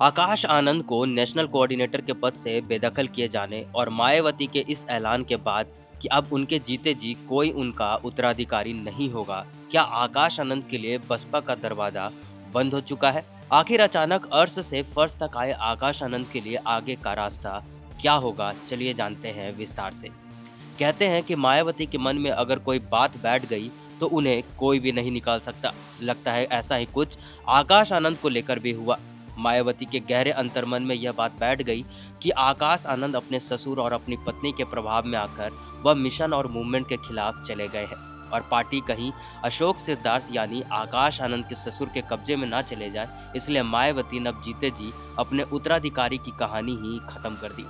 आकाश आनंद को national coordinator के पद से बेदखल किए जाने और मायावती के इस ऐलान के बाद कि अब उनके जीते जी कोई उनका उत्तराधिकारी नहीं होगा, क्या आकाश आनंद के लिए बसपा का दरवाजा बंद हो चुका है? आखिर अचानक अर्श से फर्श तक आए आकाश आनंद के लिए आगे का रास्ता क्या होगा? चलिए जानते हैं विस्तार से। कहते हैं कि मायावती के मन में अगर कोई बात बैठ गई तो उन्हें कोई भी नहीं निकाल सकता। लगता है ऐसा ही कुछ आकाश आनंद को लेकर भी हुआ। मायावती के गहरे अंतर्मन में यह बात बैठ गई कि आकाश आनंद अपने ससुर और अपनी पत्नी के प्रभाव में आकर वह मिशन और मूवमेंट के खिलाफ चले गए हैं और पार्टी कहीं अशोक सिद्धार्थ यानी आकाश आनंद के ससुर के कब्जे में ना चले जाए, इसलिए मायावती ने अब जीते जी अपने उत्तराधिकारी की कहानी ही खत्म कर दी।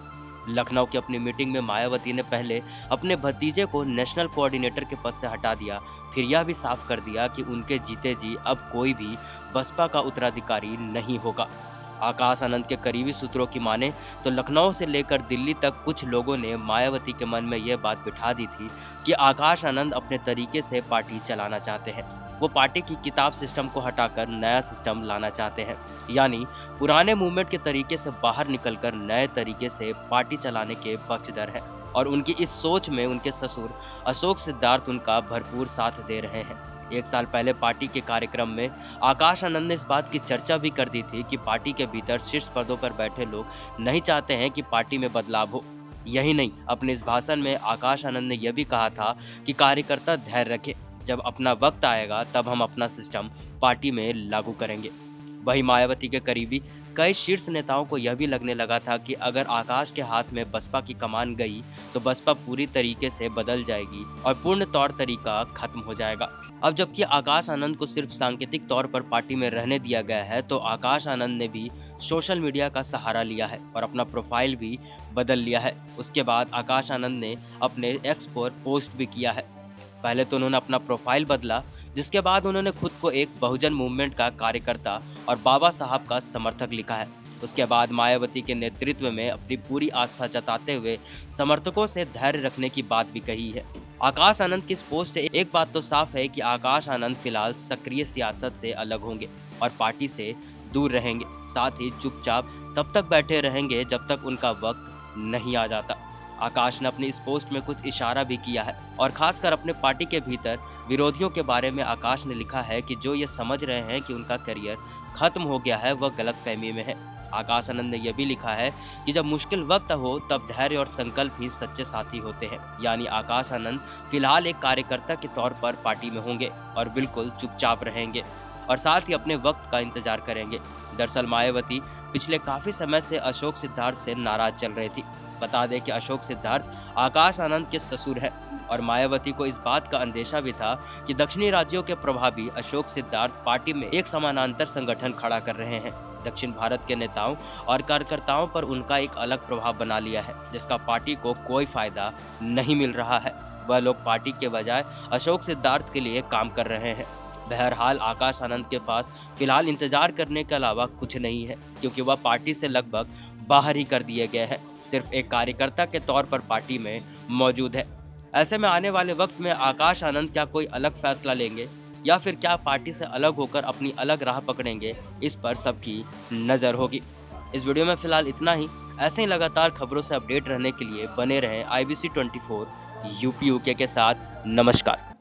लखनऊ की अपनी मीटिंग में मायावती ने पहले अपने भतीजे को नेशनल कोऑर्डिनेटर के पद से हटा दिया, फिर यह भी साफ कर दिया कि उनके जीते जी अब कोई भी बसपा का उत्तराधिकारी नहीं होगा। आकाश आनंद के करीबी सूत्रों की माने तो लखनऊ से लेकर दिल्ली तक कुछ लोगों ने मायावती के मन में यह बात बिठा दी थी कि आकाश आनंद अपने तरीके से पार्टी चलाना चाहते हैं। वो पार्टी की किताब सिस्टम को हटाकर नया सिस्टम लाना चाहते हैं, यानी पुराने मूवमेंट के तरीके से बाहर निकलकर नए तरीके से पार्टी चलाने के पक्षधर है और उनकी इस सोच में उनके ससुर अशोक सिद्धार्थ उनका भरपूर साथ दे रहे हैं। एक साल पहले पार्टी के कार्यक्रम में आकाश आनंद ने इस बात की चर्चा भी कर दी थी कि पार्टी के भीतर शीर्ष पदों पर बैठे लोग नहीं चाहते हैं कि पार्टी में बदलाव हो। यही नहीं, अपने इस भाषण में आकाश आनंद ने यह भी कहा था कि कार्यकर्ता धैर्य रखें, जब अपना वक्त आएगा तब हम अपना सिस्टम पार्टी में लागू करेंगे। वही मायावती के करीबी कई शीर्ष नेताओं को यह भी लगने लगा था कि अगर आकाश के हाथ में बसपा की कमान गई तो बसपा पूरी तरीके से बदल जाएगी और पूर्ण तौर तरीका खत्म हो जाएगा। अब जबकि आकाश आनंद को सिर्फ सांकेतिक तौर पर पार्टी में रहने दिया गया है, तो आकाश आनंद ने भी सोशल मीडिया का सहारा लिया है और अपना प्रोफाइल भी बदल लिया है। उसके बाद आकाश आनंद ने अपने एक्स पर पोस्ट भी किया है। पहले तो उन्होंने अपना प्रोफाइल बदला, जिसके बाद उन्होंने खुद को एक बहुजन मूवमेंट का कार्यकर्ता और बाबा साहब का समर्थक लिखा है। उसके बाद मायावती के नेतृत्व में अपनी पूरी आस्था जताते हुए समर्थकों से धैर्य रखने की बात भी कही है। आकाश आनंद की इस पोस्ट से एक बात तो साफ है कि आकाश आनंद फिलहाल सक्रिय सियासत से अलग होंगे और पार्टी से दूर रहेंगे, साथ ही चुपचाप तब तक बैठे रहेंगे जब तक उनका वक्त नहीं आ जाता। आकाश ने अपनी इस पोस्ट में कुछ इशारा भी किया है और खासकर अपने पार्टी के भीतर विरोधियों के बारे में आकाश ने लिखा है कि जो ये समझ रहे हैं कि उनका करियर खत्म हो गया है वह गलतफहमी में है। आकाश आनंद ने यह भी लिखा है कि जब मुश्किल वक्त हो तब धैर्य और संकल्प ही सच्चे साथी होते हैं, यानी आकाश आनंद फिलहाल एक कार्यकर्ता के तौर पर पार्टी में होंगे और बिल्कुल चुपचाप रहेंगे और साथ ही अपने वक्त का इंतजार करेंगे। दरअसल मायावती पिछले काफी समय से अशोक सिद्धार्थ से नाराज चल रही थी। बता दें कि अशोक सिद्धार्थ आकाश आनंद के ससुर है और मायावती को इस बात का अंदेशा भी था कि दक्षिणी राज्यों के प्रभावी अशोक सिद्धार्थ पार्टी में एक समानांतर संगठन खड़ा कर रहे हैं। दक्षिण भारत के नेताओं और कार्यकर्ताओं पर उनका एक अलग प्रभाव बना लिया है, जिसका पार्टी को कोई फायदा नहीं मिल रहा है। वह लोग पार्टी के बजाय अशोक सिद्धार्थ के लिए काम कर रहे हैं। बहरहाल आकाश आनंद के पास फिलहाल इंतजार करने के अलावा कुछ नहीं है, क्योंकि वह पार्टी से लगभग बाहर ही कर दिए गए हैं, सिर्फ एक कार्यकर्ता के तौर पर पार्टी में मौजूद है। ऐसे में आने वाले वक्त में आकाश आनंद क्या कोई अलग फैसला लेंगे या फिर क्या पार्टी से अलग होकर अपनी अलग राह पकड़ेंगे, इस पर सबकी नज़र होगी। इस वीडियो में फिलहाल इतना ही। ऐसे ही लगातार खबरों से अपडेट रहने के लिए बने रहें IBC 24 UP UK के साथ। नमस्कार।